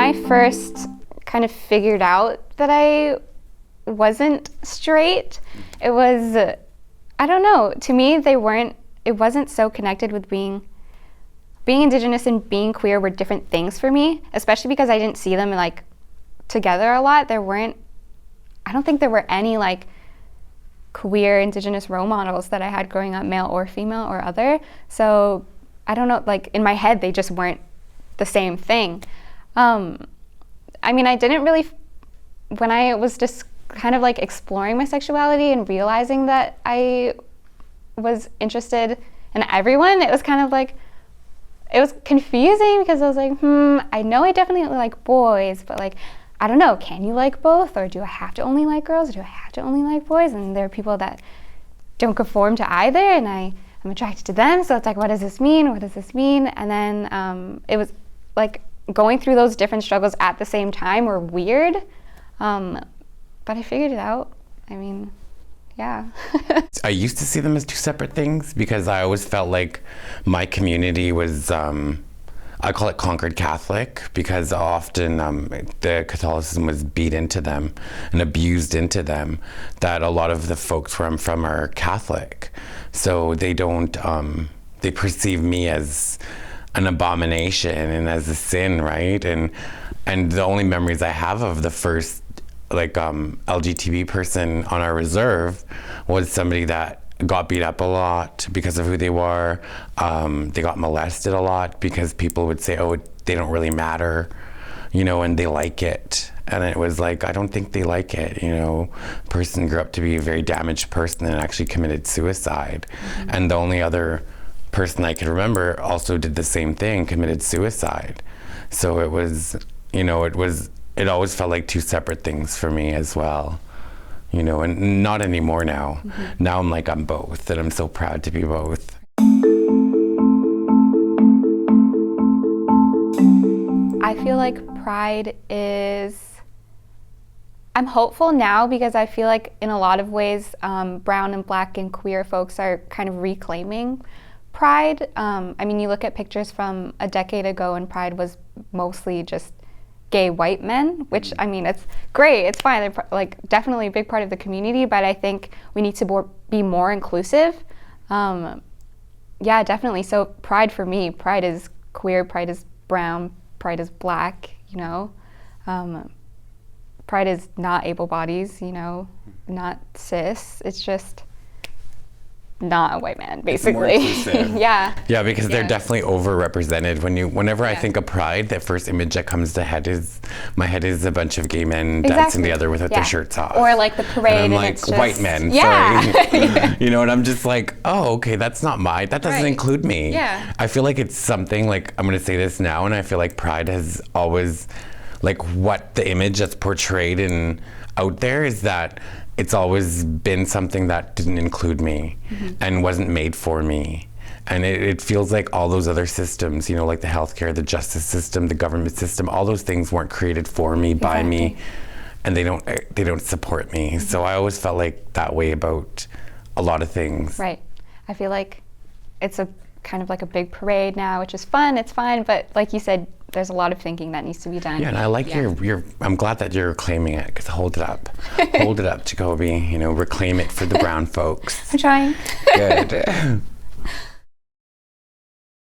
I first kind of figured out that I wasn't straight, it was, I don't know, to me it wasn't so connected with being Indigenous and being queer were different things for me, especially because I didn't see them like together a lot. I don't think there were any like queer Indigenous role models that I had growing up, male or female or other. So I don't know, like in my head, they just weren't the same thing. I mean, I didn't really, when I was just kind of like exploring my sexuality and realizing that I was interested in everyone, it was kind of like, it was confusing because I was like, I know I definitely like boys, but like, I don't know, can you like both? Or do I have to only like girls? Or do I have to only like boys? And there are people that don't conform to either, and I'm attracted to them. So it's like, what does this mean? What does this mean? And then it was like going through those different struggles at the same time were weird. But I figured it out. I mean, yeah. I used to see them as two separate things because I always felt like my community was, I call it conquered Catholic, because often the Catholicism was beat into them and abused into them, that a lot of the folks where I'm from are Catholic. So they don't, they perceive me as an abomination and as a sin, right? And the only memories I have of the first like LGBT person on our reserve was somebody that got beat up a lot because of who they were. They got molested a lot because people would say, oh, they don't really matter, you know, and they like it. And it was like, I don't think they like it, you know. Person grew up to be a very damaged person and actually committed suicide. Mm-hmm. And the only other person I could remember also did the same thing, committed suicide. So it was, you know, it always felt like two separate things for me as well, you know, and not anymore now. Mm-hmm. Now I'm like, I'm both, and I'm so proud to be both. I feel like pride is, I'm hopeful now because I feel like in a lot of ways, brown and black and queer folks are kind of reclaiming pride. I mean, you look at pictures from a decade ago and pride was mostly just gay white men, which, I mean, it's great, it's fine, they're like definitely a big part of the community, but I think we need to be more inclusive. Yeah, definitely. So pride for me, pride is queer, pride is brown, pride is black, you know. Pride is not able bodies, you know, not cis, it's just not a white man, basically. Yeah. Yeah, because they're definitely overrepresented. Whenever I think of pride, the first image that comes to my head is a bunch of gay men dancing together without their shirts off. Or like the parade, and I'm like, it's just white men. Yeah. Sorry. You know, and I'm just like, oh, okay, that's not that doesn't include me. Yeah. I feel like it's something like, I'm gonna say this now, and I feel like pride has always, like, what the image that's portrayed and out there is that it's always been something that didn't include me and wasn't made for me. And it feels like all those other systems, you know, like the healthcare, the justice system, the government system, all those things weren't created for me, by me, and they don't support me. So I always felt like that way about a lot of things. Right. I feel like it's a kind of like a big parade now, which is fun, it's fine, but like you said, there's a lot of thinking that needs to be done. Yeah, and I like your I'm glad that you're claiming it, because hold it up. Hold it up, Jacoby, you know, reclaim it for the brown folks. I'm trying. Good.